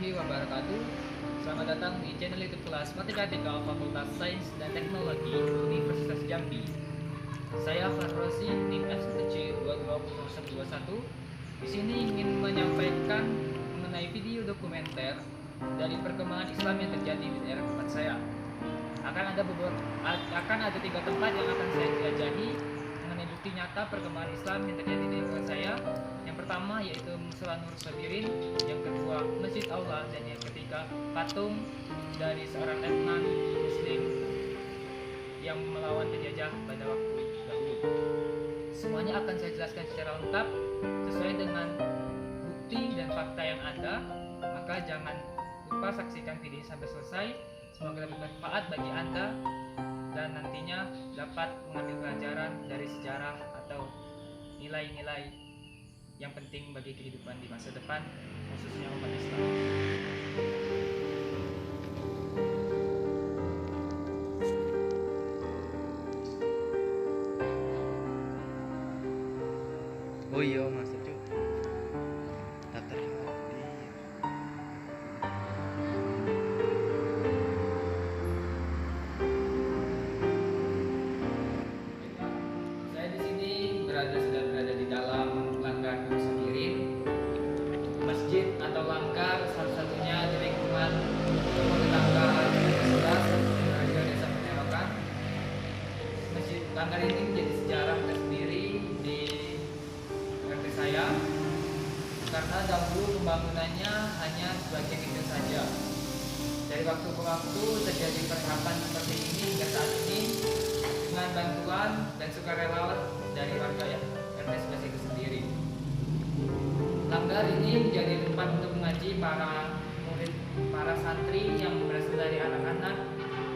warahmatullahi wabarakatuh. Selamat datang di channel YouTube kelas Matematika Fakultas Sains dan Teknologi Universitas Jambi. Saya Farrosi, NIM FCTC 22021. Di sini ingin menyampaikan mengenai video dokumenter dari perkembangan Islam yang terjadi di daerah tempat saya. Akan ada 3 tempat yang akan saya jelajahi mengenai bukti nyata perkembangan Islam yang terjadi di daerah saya. Yang pertama yaitu Musala Nur Sabirin, yang kedua Masjid Aula, dan yang ketiga patung dari seorang letnan Muslim yang melawan penjajah pada waktu dahulu. Semuanya akan saya jelaskan secara lengkap sesuai dengan bukti dan fakta yang ada. Maka jangan lupa saksikan video sampai selesai. Semoga bermanfaat bagi Anda dan nantinya dapat mengambil pelajaran dari sejarah atau nilai-nilai yang penting bagi kehidupan di masa depan, khususnya umat Islam. Oh iya, masuk cuy. Daftar hadir. Saya di sini sudah berada di dalam langgar Nur Sabirin, masjid atau langgar satu-satunya di lingkungan tetangga 11 warga desa Penerokan. Masjid langgar ini menjadi sejarah tersendiri di RT saya karena dahulu pembangunannya hanya sebagian kecil saja. Dari waktu ke waktu terjadi perharapan seperti ini hingga saat ini dengan bantuan dan sukarela dari warga RT 11 itu sendiri. Langgar ini menjadi tempat untuk mengaji para murid, para santri yang berasal dari anak-anak,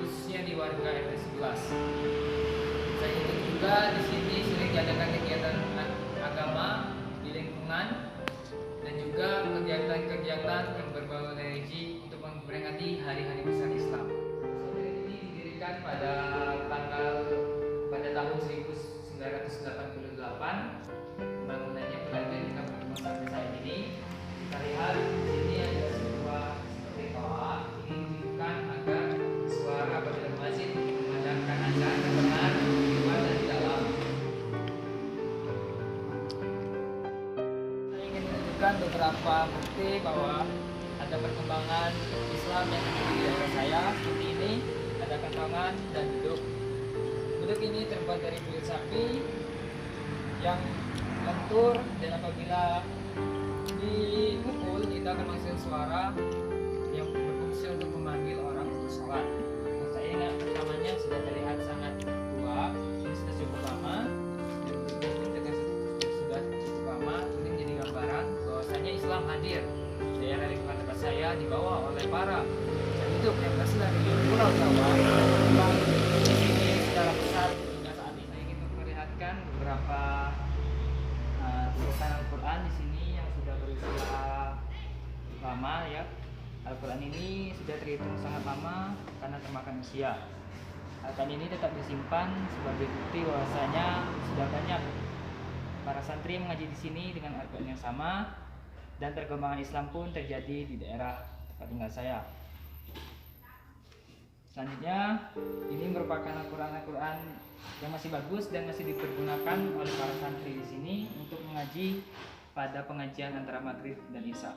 khususnya di warga RT 11. Selain itu juga di sini sering diadakan kegiatan agama di lingkungan dan juga kegiatan-kegiatan yang berbau religi untuk memperingati hari-hari besar Islam. Pesantren ini didirikan pada tahun 1988. Pembangunannya berlanjut hingga berkembang sampai saat ini. Kita lihat di sini ada sebuah seperti toa. Ini ditujukan agar suara apabila masjid memandangkan azan terdengar di luar dan di dalam. Saya ingin menunjukkan beberapa bukti bahwa ada perkembangan Islam yang terjadi di daerah saya. Seperti ini, ada kantongan dan beduk. Beduk ini terbuat dari kulit sapi yang lentur, dan apabila dipukul itu akan menghasilkan suara yang berfungsi untuk memanggil orang untuk sholat. Nah, saya ingat pertamanya sudah terlihat sangat tua, ini sudah cukup lama, dan ini juga sudah cukup lama. Ini menjadi gambaran bahwasanya Islam hadir di daerah lingkungan tempat saya, dibawa oleh para penduduk yang berasal dari Pulau Jawa yang di sini secara besar hingga saat ini. Saya ingin memperlihatkan beberapa tulisan Al-Quran di sini yang sudah berusia lama ya. Al-Quran ini sudah terhitung sangat lama karena termakan usia. Al-Quran ini tetap disimpan sebagai bukti bahwasanya sudah banyak para santri mengaji di sini dengan Al-Quran yang sama, dan perkembangan Islam pun terjadi di daerah tempat tinggal saya. Selanjutnya, ini merupakan Al-Quran yang masih bagus dan masih dipergunakan oleh para santri di sini untuk mengaji pada pengajian antara maghrib dan isya.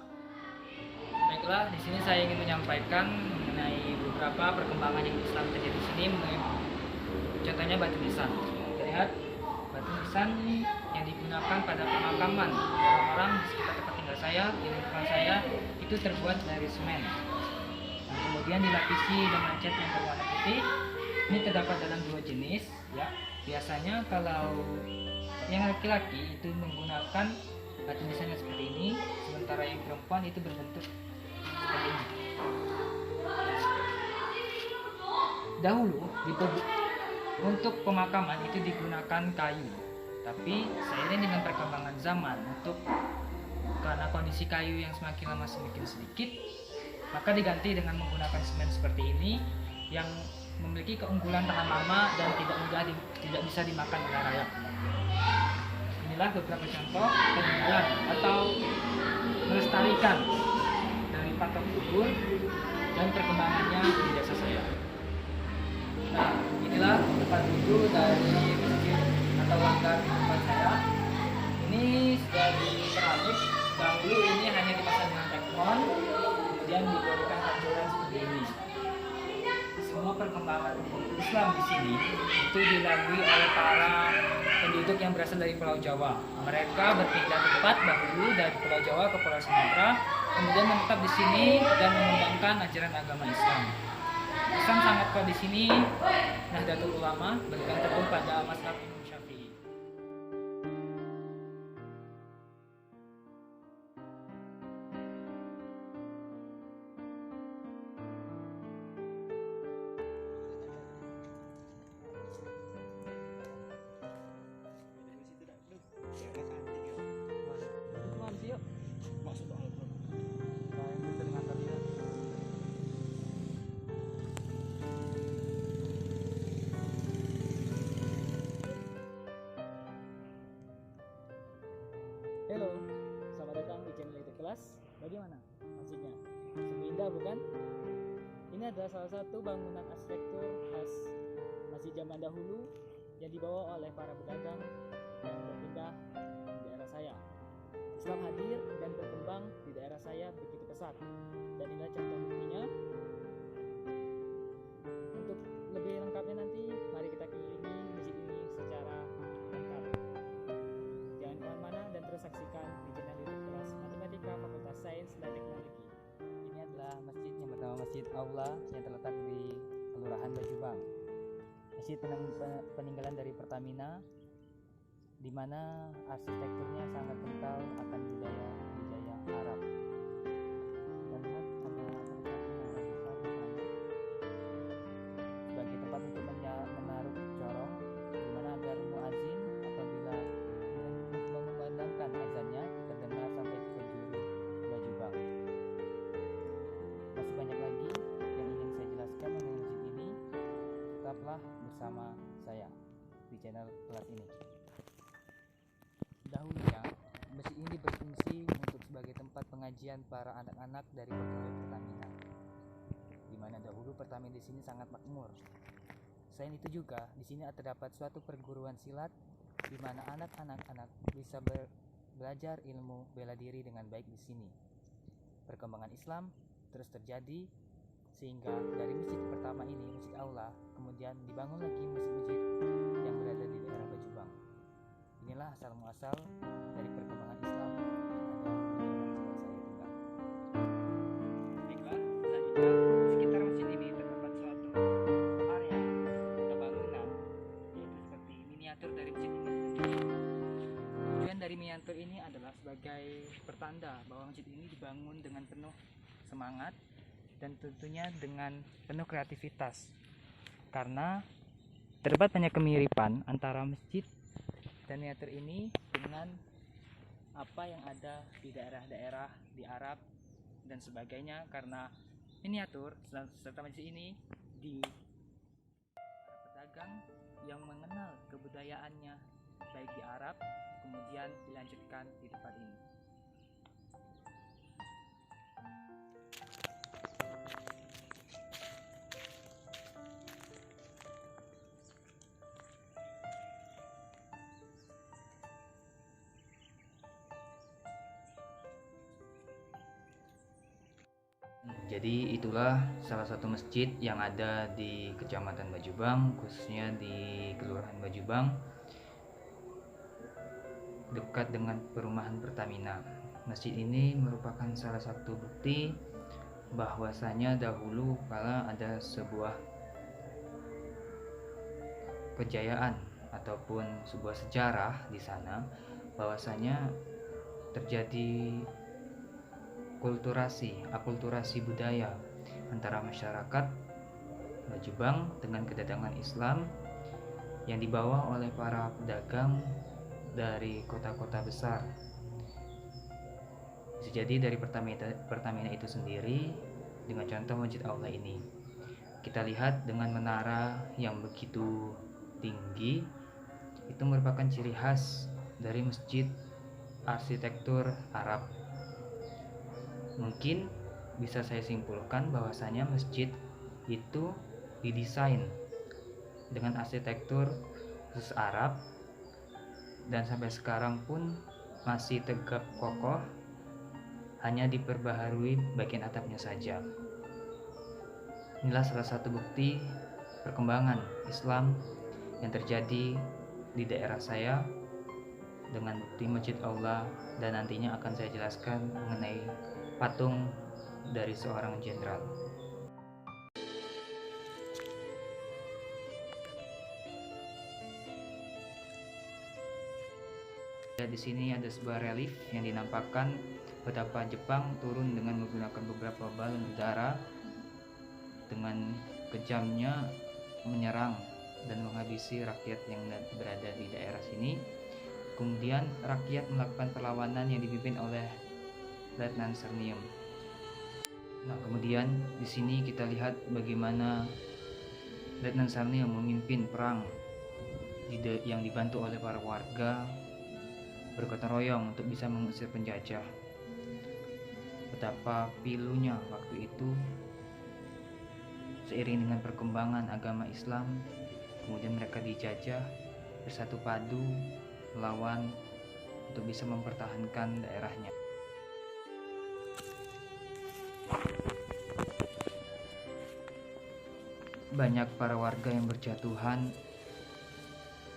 Baiklah, di sini saya ingin menyampaikan mengenai beberapa perkembangan yang Islam terjadi di sini. Contohnya batu nisan. Kita lihat batu nisan yang digunakan pada pemakaman orang-orang di sekitar tempat tinggal saya, di lingkungan saya, itu terbuat dari semen. Nah, kemudian dilapisi dengan cat yang berwarna putih. Ini terdapat dalam 2 jenis ya. Biasanya kalau yang laki-laki itu menggunakan batu nisan yang seperti ini, sementara yang perempuan itu berbentuk seperti ini. Dahulu untuk pemakaman itu digunakan kayu, tapi seiring dengan perkembangan zaman, karena kondisi kayu yang semakin lama semakin sedikit, maka diganti dengan menggunakan semen seperti ini yang memiliki keunggulan tahan lama dan tidak bisa dimakan oleh rayap. Inilah beberapa contoh peninggalan atau melestarikan dari patok ukur dan perkembangannya di desa saya. Nah, inilah tempat wudhu dari masjid atau langgar tempat saya. Ini sudah di keramik. Dahulu ini hanya dipasang dengan tekton, kemudian diberikan hancuran seperti ini. Semua perkembangan Islam di sini itu dilalui oleh para penduduk yang berasal dari Pulau Jawa. Mereka berpindah tempat dahulu dari Pulau Jawa ke Pulau Sumatera, kemudian menetap di sini dan mengembangkan ajaran agama Islam. Islam sangat kuat di sini. Nahdlatul Ulama berpegang teguh pada mazhab Imam Syafi'i. Halo, selamat datang di channel Itu Kelas. Bagaimana masjidnya? Sungguh indah bukan? Ini adalah salah satu bangunan arsitektur khas masjid zaman dahulu yang dibawa oleh para pedagang yang berpindah di daerah saya. Islam hadir dan berkembang di daerah saya begitu pesat. Dan inilah contoh buktinya. Untuk lebih lengkapnya nanti, mari kita kelilingi masjid ini secara lengkap. Jangan kemana-mana dan terus saksikan di channel YouTube Kelas Matematika Fakultas Sains dan Teknologi. Ini adalah masjid yang bernama Masjid Aula yang terletak di Kelurahan Bajubang. Masjid peninggalan dari Pertamina, di mana arsitekturnya sangat kental akan budaya Arab. Dan lihat ada tempat yang besar di sana sebagai tempat untuk menaruh corong, di mana agar muazin apabila mengumandangkan azannya terdengar sampai ke penjuru Bajubang. Masih banyak lagi yang ingin saya jelaskan mengenai masjid ini. Tetaplah bersama saya di channel kelas ini. Dahulunya, masjid ini berfungsi untuk sebagai tempat pengajian para anak-anak dari pegawai Pertamina, di mana dahulu Pertamina di sini sangat makmur. Selain itu juga, di sini terdapat suatu perguruan silat di mana anak-anak bisa belajar ilmu bela diri dengan baik di sini. Perkembangan Islam terus terjadi sehingga dari masjid pertama ini, Masjid Aula, kemudian dibangun lagi masjid-masjid yang berada di daerah Bajubang. Inilah asal muasal dari perkembangan Islam yang ada di tempat saya tinggal. Baiklah, selanjutnya di sekitar masjid ini terdapat suatu area atau bangunan, yaitu seperti miniatur dari masjid ini sendiri. Tujuan dari miniatur ini adalah sebagai pertanda bahwa masjid ini dibangun dengan penuh semangat dan tentunya dengan penuh kreativitas, karena terdapat banyak kemiripan antara masjid dan miniatur ini dengan apa yang ada di daerah-daerah di Arab dan sebagainya, karena miniatur serta masjid ini di para pedagang yang mengenal kebudayaannya baik di Arab kemudian dilanjutkan di tempat ini. Jadi itulah salah satu masjid yang ada di Kecamatan Bajubang, khususnya di Kelurahan Bajubang, dekat dengan perumahan Pertamina. Masjid ini merupakan salah satu bukti bahwasanya dahulu kala ada sebuah kejayaan ataupun sebuah sejarah di sana, bahwasanya terjadi akulturasi budaya antara masyarakat Bajubang dengan kedatangan Islam yang dibawa oleh para pedagang dari kota-kota besar. Bisa jadi dari Pertamina itu sendiri, dengan contoh Masjid Aula ini. Kita lihat dengan menara yang begitu tinggi, itu merupakan ciri khas dari masjid arsitektur Arab. Mungkin bisa saya simpulkan bahwasanya masjid itu didesain dengan arsitektur khusus Arab dan sampai sekarang pun masih tegap kokoh, hanya diperbaharui bagian atapnya saja. Inilah salah satu bukti perkembangan Islam yang terjadi di daerah saya dengan bukti Masjid Allah, dan nantinya akan saya jelaskan mengenai patung dari seorang jenderal. Di sini ada sebuah relief yang dinampakkan betapa Jepang turun dengan menggunakan beberapa balon udara dengan kejamnya menyerang dan menghabisi rakyat yang berada di daerah sini. Kemudian rakyat melakukan perlawanan yang dipimpin oleh Letnan Sarnium. Nah, kemudian di sini kita lihat bagaimana Letnan Sarnium memimpin perang yang dibantu oleh para warga bergotong royong untuk bisa mengusir penjajah. Betapa pilunya waktu itu seiring dengan perkembangan agama Islam, kemudian mereka dijajah bersatu padu melawan untuk bisa mempertahankan daerahnya. Banyak para warga yang berjatuhan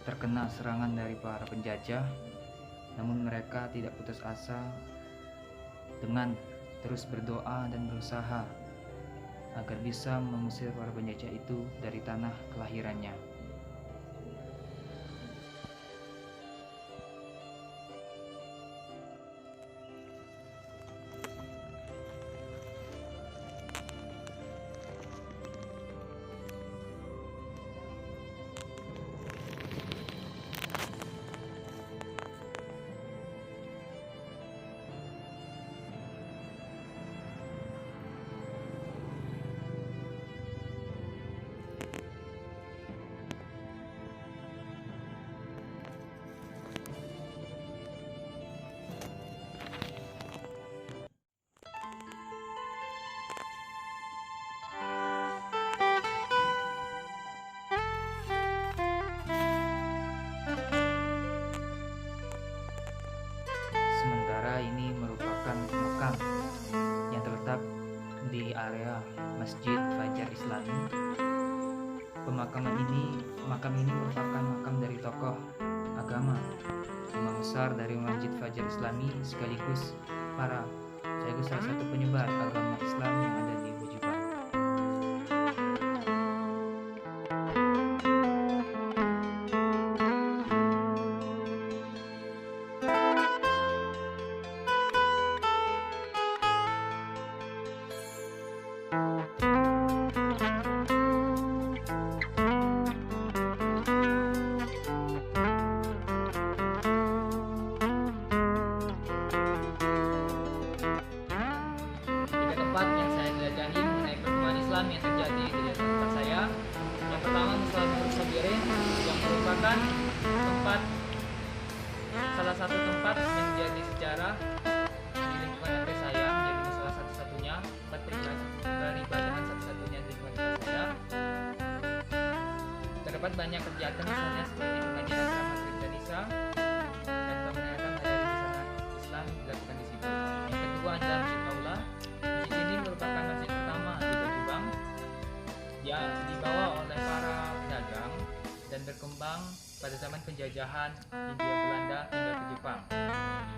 terkena serangan dari para penjajah, namun mereka tidak putus asa dengan terus berdoa dan berusaha agar bisa mengusir para penjajah itu dari tanah kelahirannya. Sementara ini merupakan makam yang terletak di area Masjid Fajar Islami. Makam ini merupakan makam dari tokoh agama, imam besar dari Masjid Fajar Islami, sekaligus salah satu penyebar agama Islam yang ada di Bujibang. Yang terjadi di tempat saya. Yang pertama, Musala Sabirin yang merupakan salah satu tempat yang menjadi sejarah di lingkungan RT saya, menjadi musola satu-satunya tempat peribadahan satu-satunya di lingkungan RT saya. Terdapat banyak kegiatan misalnya seperti pengajian drama cerita Nisa dan pemenangkan hari busana Islam dilakukan di situ. Yang kedua adalah Masjid Aula. Masjid ini merupakan masjid pertama di Bojibang yang dibawa oleh para pedagang dan berkembang pada zaman penjajahan Hindia Belanda hingga ke Jepang.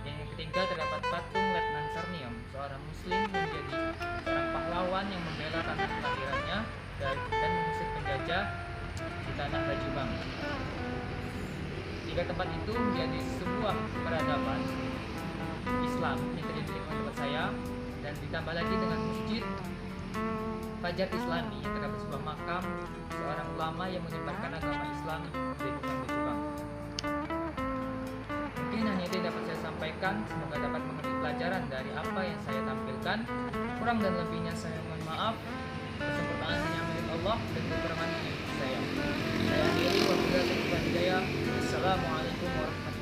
Yang ketiga terdapat patung Letnan Sarnium, seorang muslim menjadi seorang pahlawan yang membela tanah kelahirannya dan mengusir penjajah di tanah Bojibang. Tiga tempat itu menjadi sebuah peradaban Islam yang terjadi di tempat saya, dan ditambah lagi dengan Masjid Fajar Islami yang terdapat sebuah makam seorang ulama yang menyebarkan agama Islam di lingkungan Bojibang. Mungkin hanya itu yang dapat saya sampaikan. Semoga dapat mengambil pelajaran dari apa yang saya tampilkan. Kurang dan lebihnya saya mohon maaf. Kesempurnaan hanya milik Allah dan kekurangan milik saya. Saya akhiri wabillahi taufiq wal hidayah. Assalamualaikum warahmatullahi wabarakatuh.